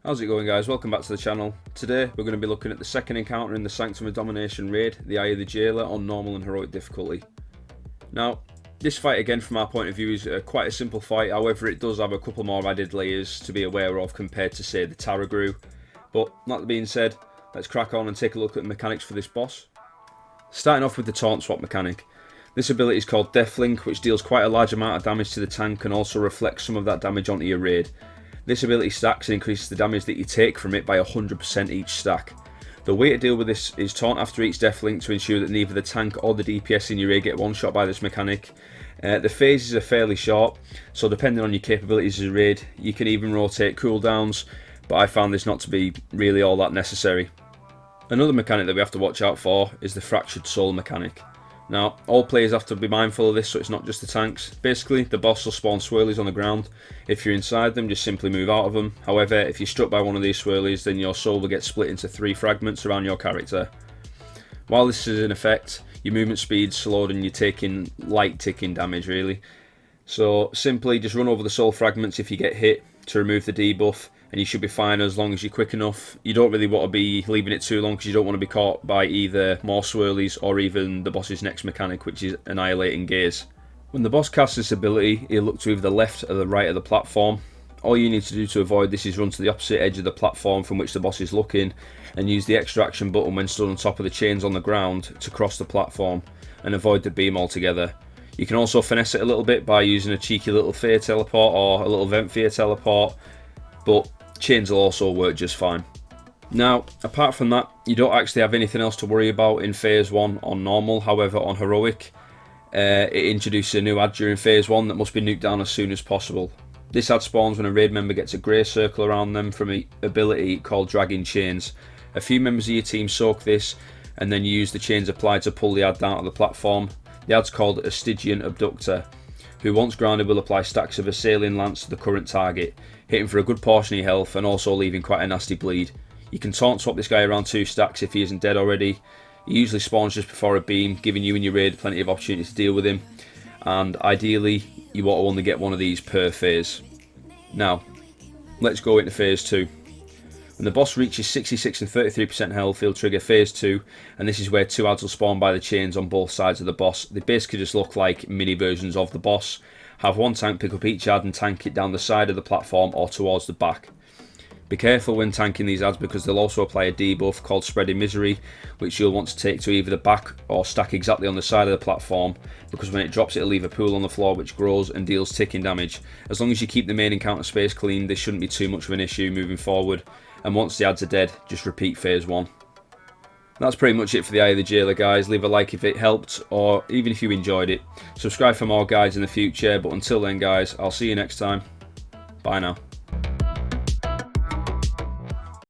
How's it going, guys? Welcome back to the channel. Today we're going to be looking at the second encounter in the Sanctum of Domination raid, the Eye of the Jailer, on normal and heroic difficulty. Now, this fight again from our point of view is quite a simple fight, however it does have a couple more added layers to be aware of compared to, say, the Tarragru. But that being said, let's crack on and take a look at the mechanics for this boss. Starting off with the Taunt Swap mechanic. This ability is called Deathlink, which deals quite a large amount of damage to the tank and also reflects some of that damage onto your raid. This ability stacks and increases the damage that you take from it by 100% each stack. The way to deal with this is taunt after each Deathlink to ensure that neither the tank or the DPS in your raid get one shot by this mechanic. The phases are fairly short, so depending on your capabilities as a raid, you can even rotate cooldowns, but I found this not to be really all that necessary. Another mechanic that we have to watch out for is the Fractured Soul mechanic. Now, all players have to be mindful of this, so it's not just the tanks. Basically, the boss will spawn swirlies on the ground. If you're inside them, just simply move out of them. However, if you're struck by one of these swirlies, then your soul will get split into 3 fragments around your character. While this is in effect, your movement speed's slowed and you're taking light ticking damage, really. So, simply just run over the soul fragments if you get hit to remove the debuff, and you should be fine as long as you're quick enough. You don't really want to be leaving it too long because you don't want to be caught by either more swirlies or even the boss's next mechanic, which is Annihilating Gaze. When the boss casts this ability, he'll look to either the left or the right of the platform. All you need to do to avoid this is run to the opposite edge of the platform from which the boss is looking and use the extra action button when stood on top of the chains on the ground to cross the platform and avoid the beam altogether. You can also finesse it a little bit by using a cheeky little fear teleport or a little vent fear teleport, but chains will also work just fine. Now, apart from that, you don't actually have anything else to worry about in Phase 1 on normal. However, on heroic, it introduces a new ad during Phase 1 that must be nuked down as soon as possible. This ad spawns when a raid member gets a grey circle around them from an ability called Dragging Chains. A few members of your team soak this and then use the chains applied to pull the ad down to the platform. The ad's called a Stygian Abductor, who once grounded will apply stacks of Assailing Lance to the current target, hitting for a good portion of your health and also leaving quite a nasty bleed. You can taunt swap this guy around 2 stacks if he isn't dead already. He usually spawns just before a beam, giving you and your raid plenty of opportunity to deal with him, and ideally you want to only get one of these per phase. Now, let's go into Phase 2. When the boss reaches 66 and 33% health, he'll trigger Phase 2, and this is where 2 ads will spawn by the chains on both sides of the boss. They basically just look like mini versions of the boss. Have one tank pick up each ad and tank it down the side of the platform or towards the back. Be careful when tanking these ads because they'll also apply a debuff called Spreading Misery, which you'll want to take to either the back or stack exactly on the side of the platform, because when it drops it'll leave a pool on the floor which grows and deals ticking damage. As long as you keep the main encounter space clean, this shouldn't be too much of an issue moving forward, and once the ads are dead, just repeat Phase 1. That's pretty much it for the Eye of the Jailer, guys. Leave a like if it helped, or even if you enjoyed it. Subscribe for more guides in the future, but until then, guys, I'll see you next time. Bye now.